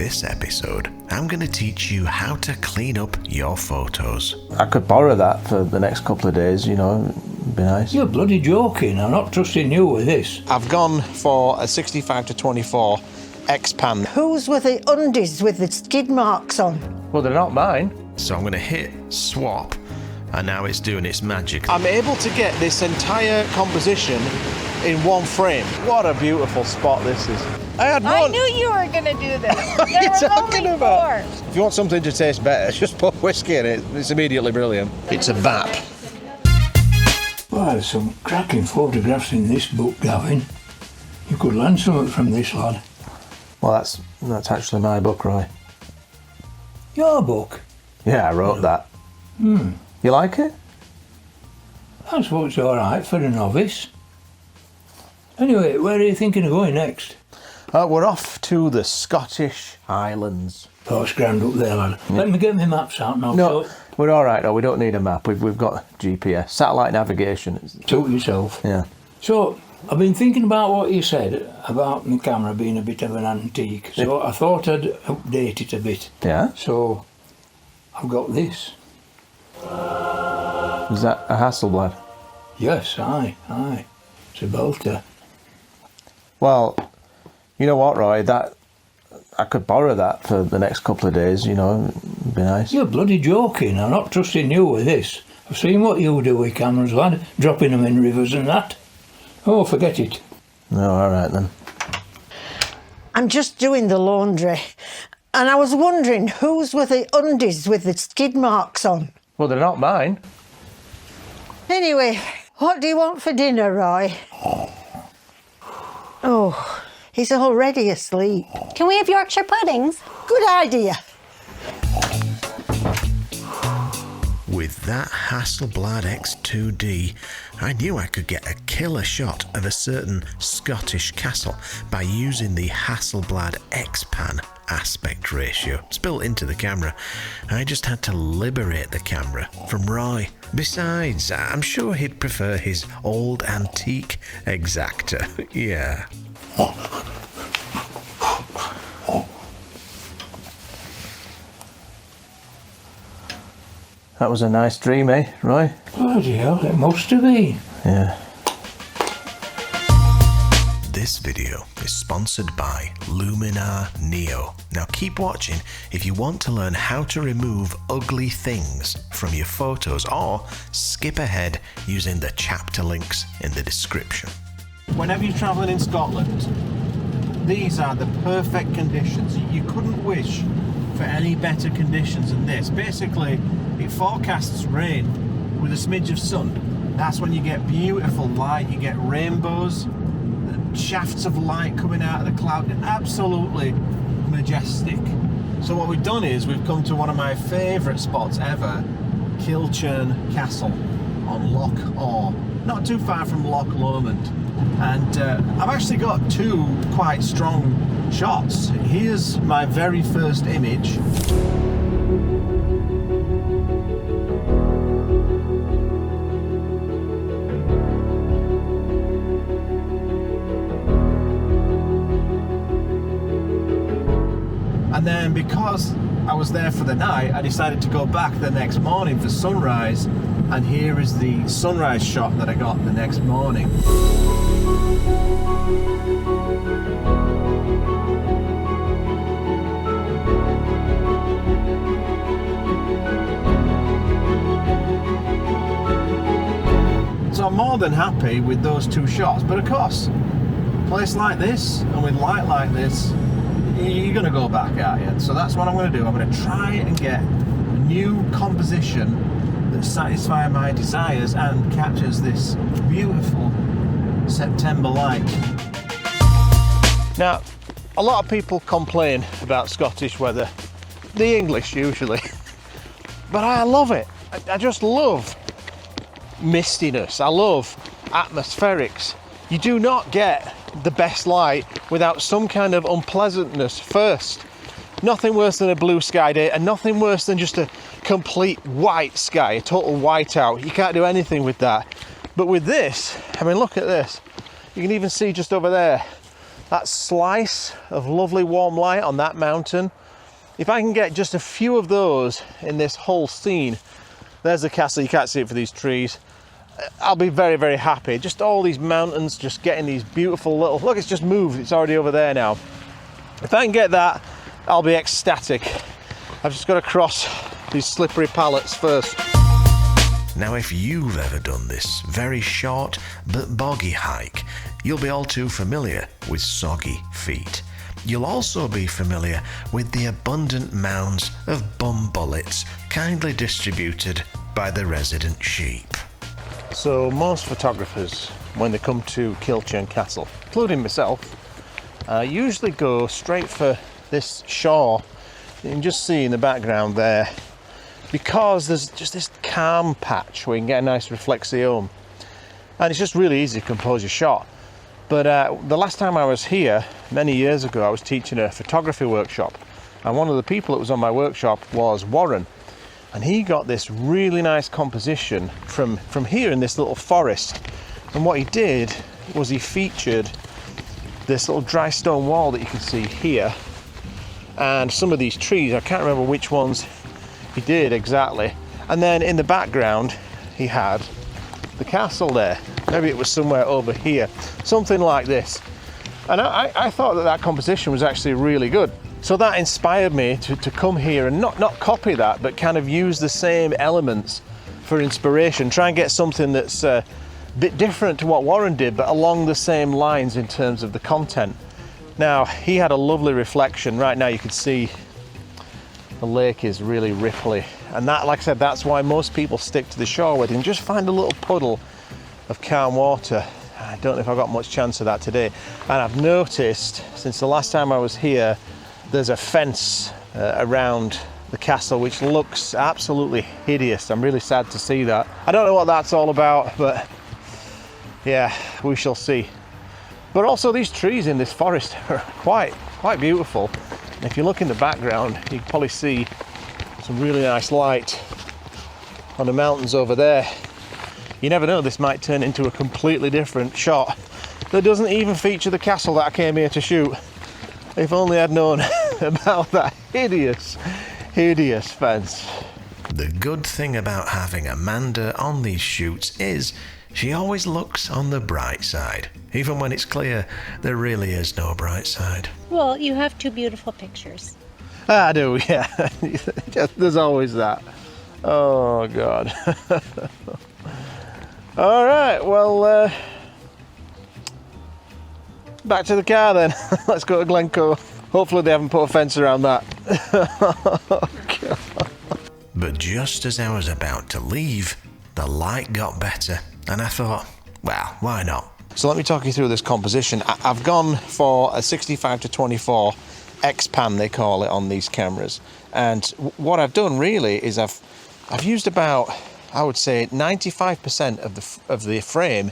this episode, I'm going to teach you how to clean up your photos. I could borrow that for the next couple of days, you know, it'd be nice. You're bloody joking, I'm not trusting you with this. I've gone for a 65-24 Xpan. Whose were the undies with the skid marks on? Well, they're not mine. So I'm going to hit swap, and now it's doing its magic. I'm able to get this entire composition in one frame. What a beautiful spot this is. I knew you were going to do this. What are you talking about? Four. If you want something to taste better, just put whiskey in it. It's immediately brilliant. It's a VAP. Well, there's some cracking photographs in this book, Gavin. You could learn something from this, lad. Well, that's actually my book, Roy. Your book? Yeah, I wrote that. You like it? I suppose it's all right for a novice. Anyway, where are you thinking of going next? We're off to the Scottish Highlands. Oh, it's grand up there, lad. Let me get my maps out now. No, we're all right, though. We don't need a map. We've got GPS, satellite navigation. Suit yourself. Yeah. So, I've been thinking about what you said about my camera being a bit of an antique, so I thought I'd update it a bit. Yeah? So, I've got this. Is that a Hasselblad? Yes, aye. It's a belter. Well, you know what, Roy? I could borrow that for the next couple of days, you know, it'd be nice. You're bloody joking, I'm not trusting you with this. I've seen what you do with cameras, lad, dropping them in rivers and that. Oh, forget it. No, all right then. I'm just doing the laundry, and I was wondering whose were the undies with the skid marks on. Well, they're not mine. Anyway, what do you want for dinner, Roy? Oh, he's already asleep. Can we have Yorkshire puddings? Good idea. With that Hasselblad X2D, I knew I could get a killer shot of a certain Scottish castle by using the Hasselblad Xpan aspect ratio. It's built into the camera. I just had to liberate the camera from Roy. Besides, I'm sure he'd prefer his old antique Exacta. Yeah. That was a nice dream, eh, Roy? Bloody hell, it must have been. Yeah. This video is sponsored by Luminar Neo. Now keep watching if you want to learn how to remove ugly things from your photos, or skip ahead using the chapter links in the description. Whenever you're travelling in Scotland, these are the perfect conditions. You couldn't wish for any better conditions than this. Basically, it forecasts rain with a smidge of sun. That's when you get beautiful light, you get rainbows, shafts of light coming out of the cloud. Absolutely majestic. So what we've done is we've come to one of my favourite spots ever, Kilchurn Castle on Loch Awe, not too far from Loch Lomond. And I've actually got two quite strong shots. Here's my very first image. And then because I was there for the night, I decided to go back the next morning for sunrise, and here is the sunrise shot that I got the next morning. So I'm more than happy with those two shots, but of course, a place like this and with light like this, you're going to go back, aren't you? So that's what I'm going to do. I'm going to try and get a new composition that satisfies my desires and captures this beautiful September light. Now, a lot of people complain about Scottish weather, the English usually, but I love it. I just love mistiness. I love atmospherics. You do not get the best light without some kind of unpleasantness first. Nothing worse than a blue sky day, and nothing worse than just a complete white sky, a total whiteout. You can't do anything with that. But with this, I mean, look at this. You can even see just over there that slice of lovely warm light on that mountain, if I can get just a few of those in this whole scene, there's the castle, you can't see it for these trees, I'll be very, very happy. Just all these mountains, just getting these beautiful little, look, it's just moved, it's already over there now. If I can get that, I'll be ecstatic. I've just got to cross these slippery pallets first. Now, if you've ever done this very short but boggy hike, you'll be all too familiar with soggy feet. You'll also be familiar with the abundant mounds of bum bullets kindly distributed by the resident sheep. So most photographers, when they come to Kilchurn Castle, including myself, usually go straight for this shore you can just see in the background there, because there's just this calm patch where you can get a nice reflexion, and it's just really easy to compose your shot. But the last time I was here, many years ago, I was teaching a photography workshop, and one of the people that was on my workshop was Warren, and he got this really nice composition from here in this little forest. And what he did was he featured this little dry stone wall that you can see here, and some of these trees, I can't remember which ones he did exactly, and then in the background he had the castle there. Maybe it was somewhere over here, something like this. And I thought that composition was actually really good. So that inspired me to come here and not copy that, but kind of use the same elements for inspiration, try and get something that's a bit different to what Warren did, but along the same lines in terms of the content. Now, he had a lovely reflection. Right now you can see the lake is really ripply, and that, like I said, that's why most people stick to the shore where they can just find a little puddle of calm water. I don't know if I've got much chance of that today. And I've noticed since the last time I was here, there's a fence around the castle which looks absolutely hideous. I'm really sad to see that. I don't know what that's all about, but yeah, we shall see. But also these trees in this forest are quite beautiful. And if you look in the background, you can probably see some really nice light on the mountains over there. You never know, this might turn into a completely different shot that doesn't even feature the castle that I came here to shoot. If only I'd known about that hideous fence. The good thing about having Amanda on these shoots is she always looks on the bright side. Even when it's clear, there really is no bright side. Well, you have two beautiful pictures. I do, yeah. There's always that. Oh, God. All right, well, back to the car then. Let's go to Glencoe. Hopefully they haven't put a fence around that. Oh, God. But just as I was about to leave, the light got better, and I thought, well, why not? So let me talk you through this composition. I've gone for a 65-24 Xpan, they call it on these cameras. And what I've done really is I've used about, I would say 95% of the frame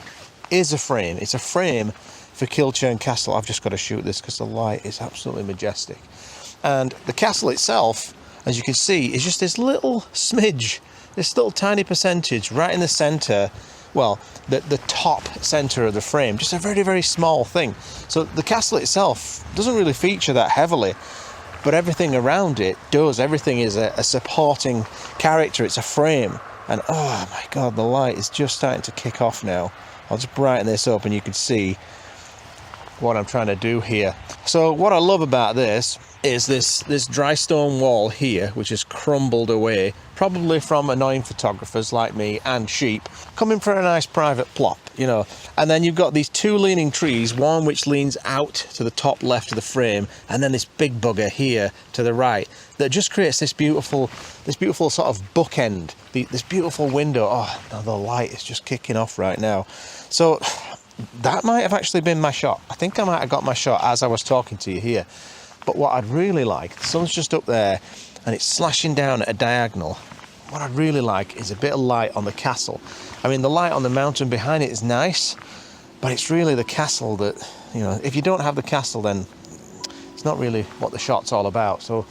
is a frame. It's a frame for Kilchurn Castle. I've just got to shoot this because the light is absolutely majestic. And the castle itself, as you can see, is just this little smidge, this little tiny percentage right in the center. Well, the top center of the frame, just a very, very small thing. So the castle itself doesn't really feature that heavily, but everything around it does. Everything is a supporting character. It's a frame. And oh my God, the light is just starting to kick off now. I'll just brighten this up and you can see what I'm trying to do here. So what I love about this is this dry stone wall here, which has crumbled away, probably from annoying photographers like me and sheep, coming for a nice private plot, you know. And then you've got these two leaning trees, one which leans out to the top left of the frame, and then this big bugger here to the right, that just creates this beautiful sort of bookend, this beautiful window. Oh, no, the light is just kicking off right now. So that might have actually been my shot. I think I might have got my shot as I was talking to you here. But what I'd really like, the sun's just up there and it's slashing down at a diagonal. What I'd really like is a bit of light on the castle. I mean, the light on the mountain behind it is nice, but it's really the castle that, you know, if you don't have the castle, then it's not really what the shot's all about. So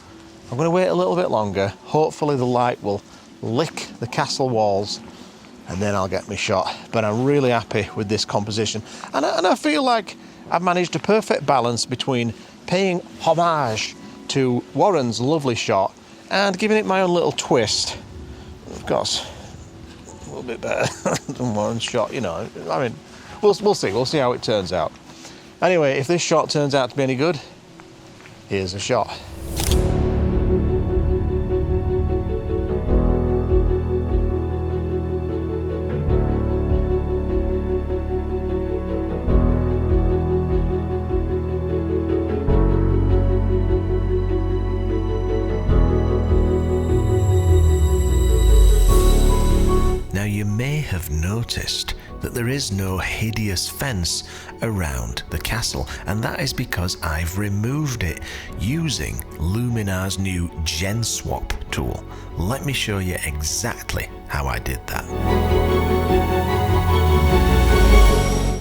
I'm going to wait a little bit longer. Hopefully the light will lick the castle walls and then I'll get my shot. But I'm really happy with this composition. And I feel like I've managed a perfect balance between paying homage to Warren's lovely shot and giving it my own little twist. Of course, a little bit better than Warren's shot, you know. I mean, we'll see. We'll see how it turns out. Anyway, if this shot turns out to be any good, here's a shot. Now you may have noticed that there is no hideous fence around the castle, and that is because I've removed it using Luminar's new Genswap tool. Let me show you exactly how I did that.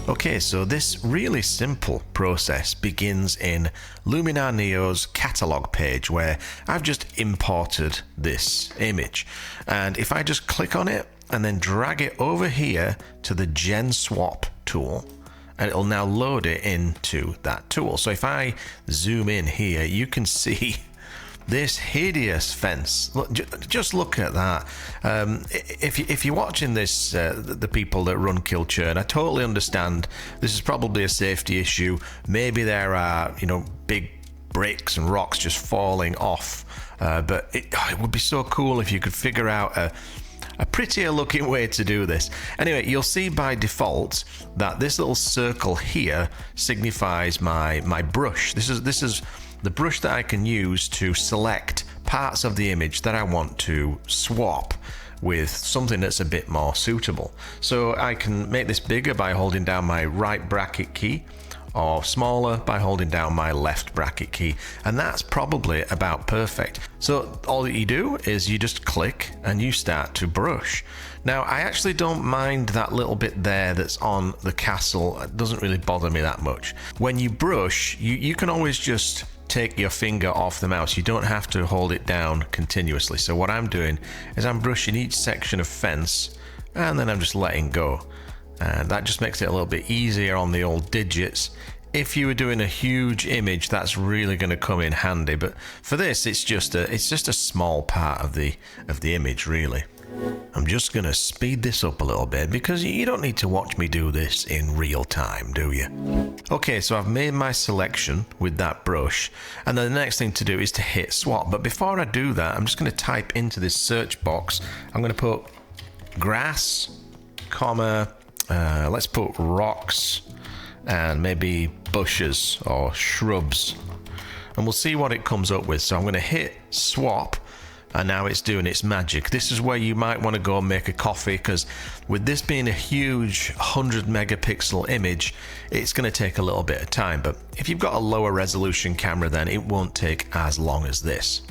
Okay, so this really simple process begins in Luminar Neo's catalog page, where I've just imported this image, and if I just click on it and then drag it over here to the Genswap tool, and it'll now load it into that tool. So if I zoom in here, you can see this hideous fence. Look, just look at that. If you're watching this, the people that run Kilchurn, I totally understand this is probably a safety issue. Maybe there are, you know, big bricks and rocks just falling off, but it would be so cool if you could figure out a prettier looking way to do this. Anyway, you'll see by default that this little circle here signifies my brush. This is the brush that I can use to select parts of the image that I want to swap with something that's a bit more suitable. So I can make this bigger by holding down my right bracket key, or smaller by holding down my left bracket key, and that's probably about perfect. So all that you do is you just click and you start to brush. Now I actually don't mind that little bit there that's on the castle. It doesn't really bother me that much. When you brush, you can always just take your finger off the mouse. You don't have to hold it down continuously. So what I'm doing is I'm brushing each section of fence and then I'm just letting go. And that just makes it a little bit easier on the old digits. If you were doing a huge image, that's really going to come in handy. But for this, it's just a small part of the image, really. I'm just going to speed this up a little bit because you don't need to watch me do this in real time, do you? Okay, so I've made my selection with that brush, and then the next thing to do is to hit swap. But before I do that, I'm just going to type into this search box. I'm going to put grass, comma, let's put rocks and maybe bushes or shrubs, and we'll see what it comes up with. So I'm going to hit swap, and now it's doing its magic. This is where you might want to go and make a coffee, because with this being a huge 100 megapixel image, it's going to take a little bit of time. But if you've got a lower resolution camera, then it won't take as long as this.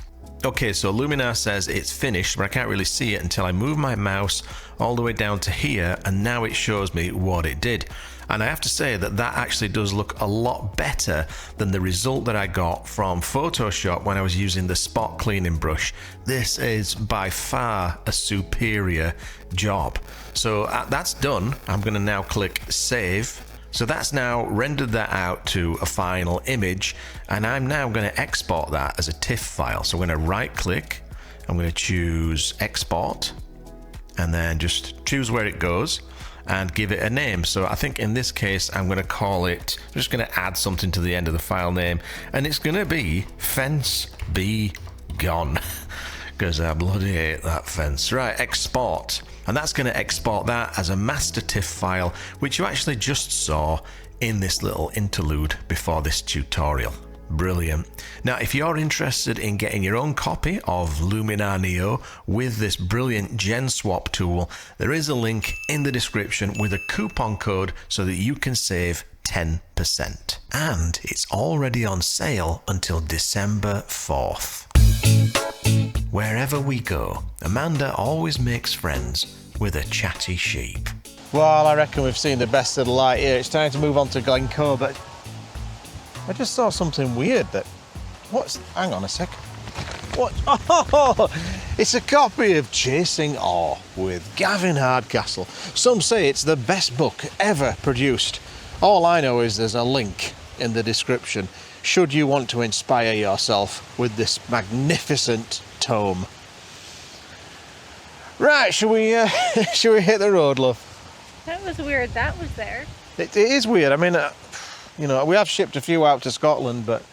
Okay, so Luminar says it's finished, but I can't really see it until I move my mouse all the way down to here, and now it shows me what it did. And I have to say that actually does look a lot better than the result that I got from Photoshop when I was using the spot cleaning brush. This is by far a superior job. So that's done. I'm going to now click save. So that's now rendered that out to a final image, and I'm now going to export that as a TIFF file. So I'm going to right click, I'm going to choose export, and then just choose where it goes and give it a name. So I think in this case I'm going to call it, I'm just going to add something to the end of the file name, and it's going to be Fence Be Gone, because I bloody hate that fence. Right, export. And that's going to export that as a master TIFF file, which you actually just saw in this little interlude before this tutorial. Brilliant. Now, if you're interested in getting your own copy of Luminar Neo with this brilliant Genswap tool, there is a link in the description with a coupon code so that you can save 10%. And it's already on sale until December 4th. Wherever we go, Amanda always makes friends with a chatty sheep. Well, I reckon we've seen the best of the light here. It's time to move on to Glencoe, but I just saw something weird hang on a sec. What? Oh, it's a copy of Chasing Awe with Gavin Hardcastle. Some say it's the best book ever produced. All I know is there's a link in the description should you want to inspire yourself with this magnificent tome. Right, shall we hit the road, love? That was weird. That was there. It is weird. I mean, you know, we have shipped a few out to Scotland, but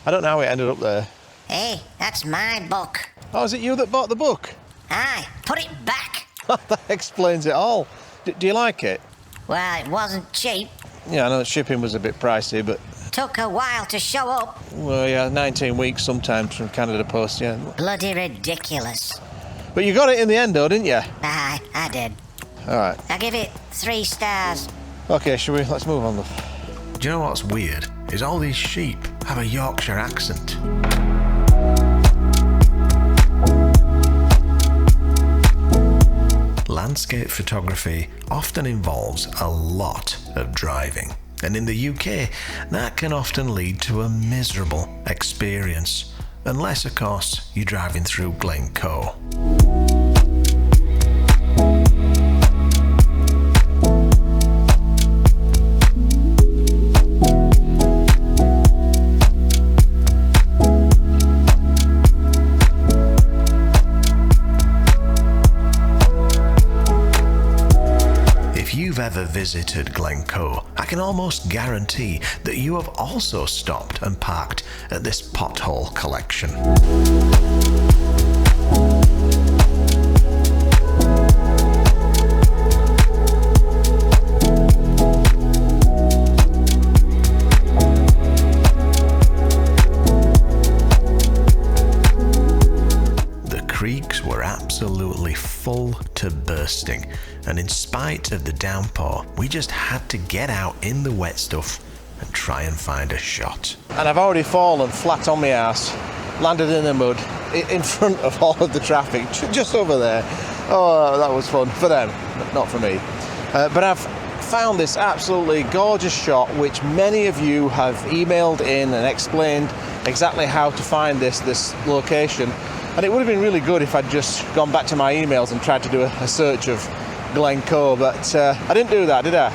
I don't know how it ended up there. Hey, that's my book. Oh, is it you that bought the book? Aye, put it back. That explains it all. Do you like it? Well, it wasn't cheap. Yeah, I know shipping was a bit pricey, but... Took a while to show up. Well, yeah, 19 weeks sometimes from Canada Post, yeah. Bloody ridiculous. But you got it in the end, though, didn't you? Aye, I did. All right. I give it 3 stars. Okay, let's move on, love. Do you know what's weird? Is all these sheep have a Yorkshire accent. Landscape photography often involves a lot of driving, and in the UK that can often lead to a miserable experience, unless of course you're driving through Glencoe. Ever visited Glencoe, I can almost guarantee that you have also stopped and parked at this pothole collection. The creeks were absolutely full to bursting, and in spite of the downpour, we just had to get out in the wet stuff and try and find a shot. And I've already fallen flat on my ass, landed in the mud, in front of all of the traffic, just over there. Oh, that was fun for them, not for me. But I've found this absolutely gorgeous shot, which many of you have emailed in and explained exactly how to find this location. And it would have been really good if I'd just gone back to my emails and tried to do a search of Glencoe, but I didn't do that, did I?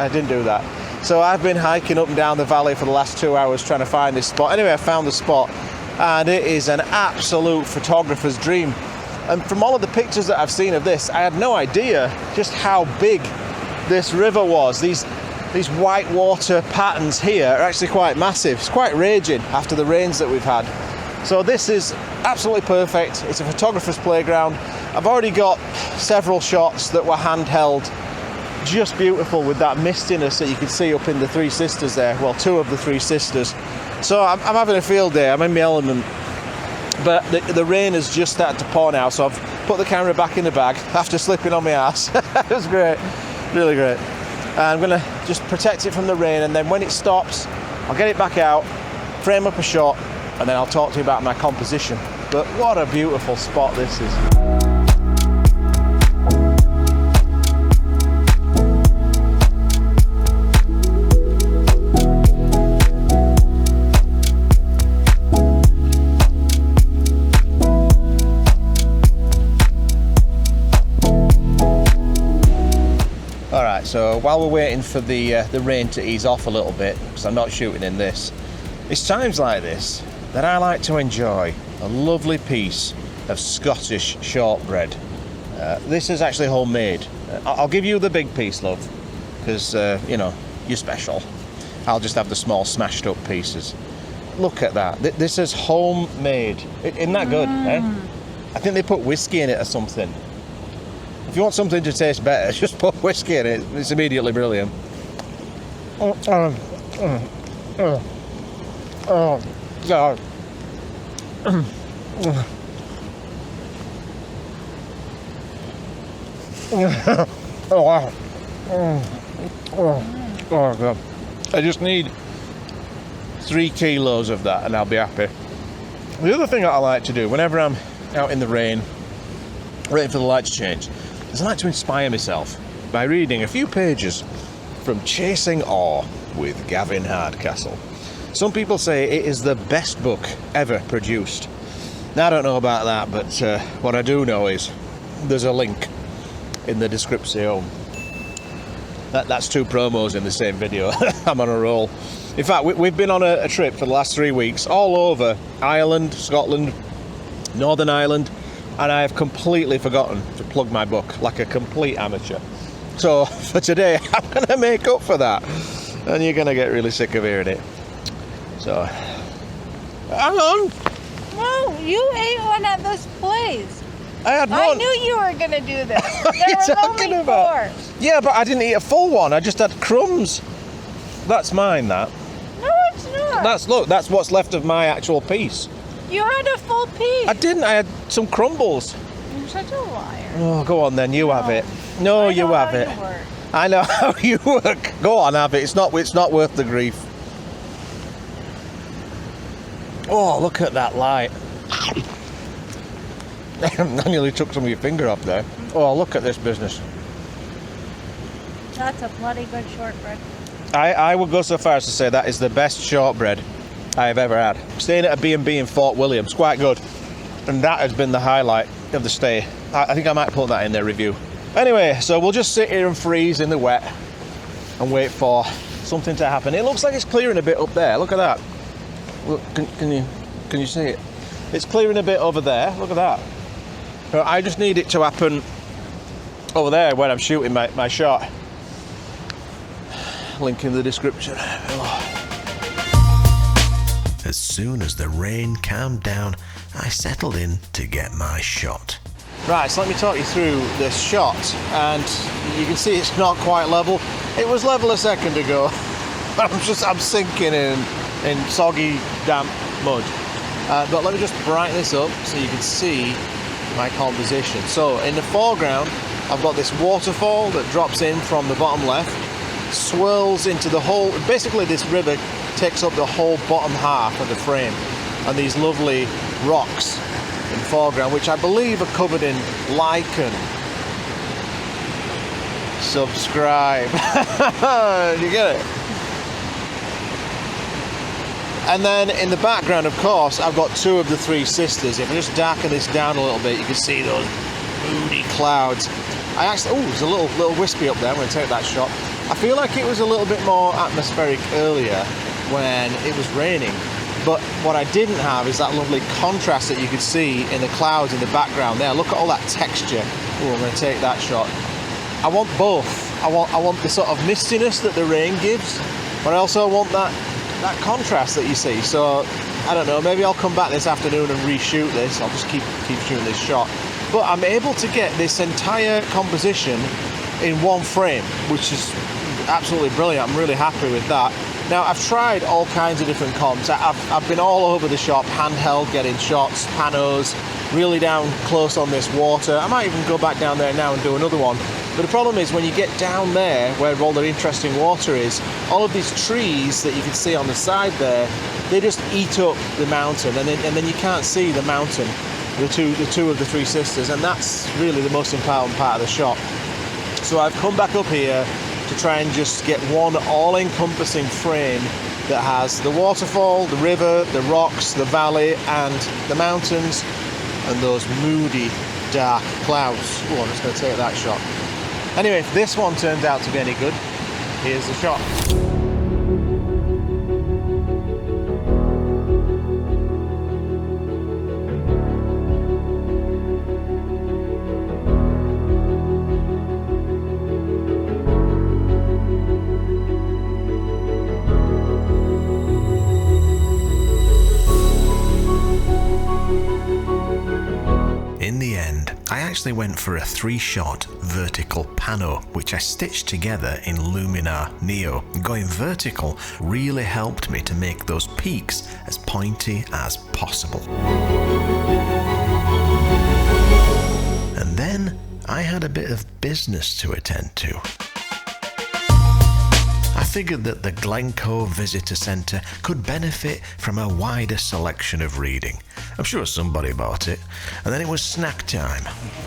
I didn't do that. So I've been hiking up and down the valley for the last 2 hours trying to find this spot. Anyway, I found the spot, and it is an absolute photographer's dream. And from all of the pictures that I've seen of this, I had no idea just how big this river was. These white water patterns here are actually quite massive. It's quite raging after the rains that we've had. So this is absolutely perfect. It's a photographer's playground. I've already got several shots that were handheld, just beautiful with that mistiness that you can see up in the Three Sisters there. Well, 2 of the Three Sisters. So I'm having a field day. I'm in my element. But the rain has just started to pour now, so I've put the camera back in the bag after slipping on my ass. It was great, really great. And I'm gonna just protect it from the rain, and then when it stops, I'll get it back out, frame up a shot, and then I'll talk to you about my composition. But what a beautiful spot this is. All right, so while we're waiting for the rain to ease off a little bit, because I'm not shooting in this, it's times like this that I like to enjoy a lovely piece of Scottish shortbread. This is actually homemade. I'll give you the big piece, love, because, you know, you're special. I'll just have the small smashed up pieces. Look at that. This is homemade. Isn't that good, eh? I think they put whiskey in it or something. If you want something to taste better, just put whiskey in it. It's immediately brilliant. Oh, God. Oh God. I just need 3 kilos of that and I'll be happy. The other thing that I like to do whenever I'm out in the rain, waiting for the light to change, is I like to inspire myself by reading a few pages from Chasing Awe with Gavin Hardcastle. Some people say it is the best book ever produced. Now, I don't know about that, but what I do know is there's a link in the description. That's 2 promos in the same video. I'm on a roll. In fact, we've been on a trip for the last 3 weeks, all over Ireland, Scotland, Northern Ireland, and I have completely forgotten to plug my book, like a complete amateur. So for today, I'm going to make up for that, and you're going to get really sick of hearing it. So, hang on. No, you ate one at this place. I had one. I knew you were going to do this. What are you talking about? 4. Yeah, but I didn't eat a full one. I just had crumbs. That's mine, that. No, it's not. That's what's left of my actual piece. You had a full piece. I didn't. I had some crumbles. You're such a liar. Oh, go on then. You have it. No, you have it. I know how you work. Go on, have it. It's not worth the grief. Oh, look at that light. I nearly took some of your finger off there. Oh, look at this business. That's a bloody good shortbread. I would go so far as to say that is the best shortbread I have ever had. Staying at a B&B in Fort William, it's quite good. And that has been the highlight of the stay. I think I might put that in their review. Anyway, so we'll just sit here and freeze in the wet and wait for something to happen. It looks like it's clearing a bit up there. Look at that. Look, can you see it? It's clearing a bit over there. Look at that. So I just need it to happen over there when I'm shooting my shot. Link in the description. As soon as the rain calmed down, I settled in to get my shot. Right, so let me talk you through this shot, and you can see it's not quite level. It was level a second ago. I'm sinking in soggy, damp mud. But let me just brighten this up so you can see my composition. So in the foreground, I've got this waterfall that drops in from the bottom left, swirls into the whole, basically this river takes up the whole bottom half of the frame, and these lovely rocks in the foreground, which I believe are covered in lichen. Subscribe. You get it? And then in the background, of course, I've got 2 of the 3 sisters. If I just darken this down a little bit, you can see those moody clouds. I actually, oh, there's a little wispy up there. I'm going to take that shot. I feel like it was a little bit more atmospheric earlier when it was raining. But what I didn't have is that lovely contrast that you could see in the clouds in the background there. Look at all that texture. Oh, I'm going to take that shot. I want both. I want the sort of mistiness that the rain gives, but I also want that contrast that you see. So I don't know, maybe I'll come back this afternoon and reshoot this. I'll just keep shooting this shot. But I'm able to get this entire composition in one frame, which is absolutely brilliant. I'm really happy with that. Now, I've tried all kinds of different comps. I've been all over the shop, handheld, getting shots, panos, really down close on this water. I might even go back down there now and do another one. But the problem is when you get down there where all the interesting water is, all of these trees that you can see on the side there, they just eat up the mountain, and then you can't see the mountain, the two of the 3 sisters, and that's really the most important part of the shot. So I've come back up here to try and just get one all-encompassing frame that has the waterfall, the river, the rocks, the valley, and the mountains, and those moody, dark clouds. Oh, I'm just going to take that shot. Anyway, if this one turns out to be any good, here's the shot. I actually went for a 3-shot vertical pano, which I stitched together in Luminar Neo. Going vertical really helped me to make those peaks as pointy as possible. And then I had a bit of business to attend to. I figured that the Glencoe Visitor Centre could benefit from a wider selection of reading. I'm sure somebody bought it, and then it was snack time.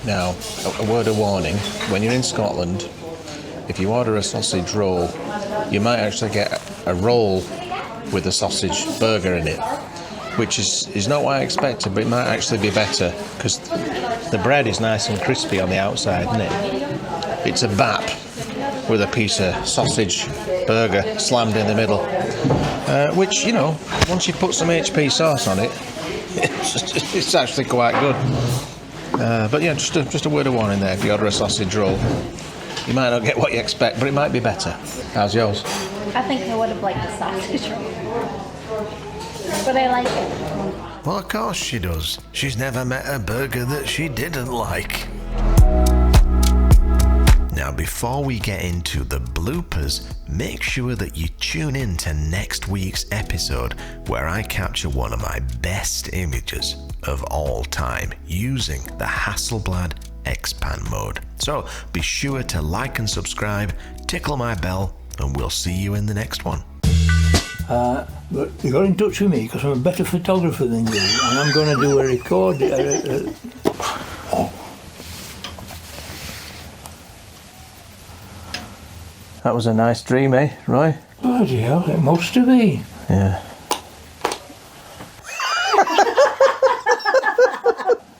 Now, a word of warning, when you're in Scotland, if you order a sausage roll, you might actually get a roll with a sausage burger in it, which is not what I expected, but it might actually be better, because the bread is nice and crispy on the outside, isn't it? It's a bap. with a piece of sausage burger slammed in the middle. Which, you know, once you put some HP sauce on it, it's actually quite good. But yeah, just a word of warning there, if you order a sausage roll. You might not get what you expect, but it might be better. How's yours? I think I would have liked the sausage roll. But I like it. Well, of course she does. She's never met a burger that she didn't like. Now, before we get into the bloopers, make sure that you tune in to next week's episode where I capture one of my best images of all time using the Hasselblad Xpan mode. So be sure to like and subscribe, tickle my bell, and we'll see you in the next one. But you got in touch with me because I'm a better photographer than you, and I'm going to do a record. That was a nice dream, eh, Roy? Bloody hell, it must have been. Yeah.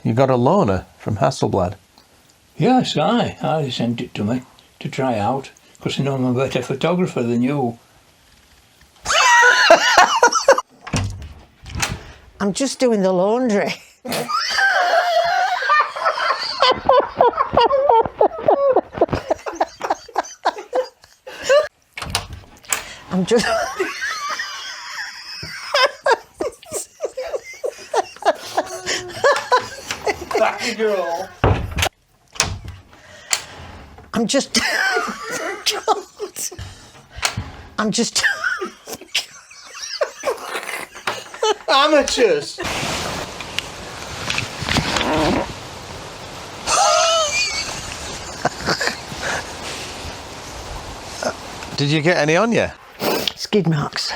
You got a loaner from Hasselblad? Yes, I sent it to me to try out because I know I'm a better photographer than you. I'm just doing the laundry. I'm just... Back girl. I'm just... I'm just... Amateurs. Did you get any on you? Skid marks.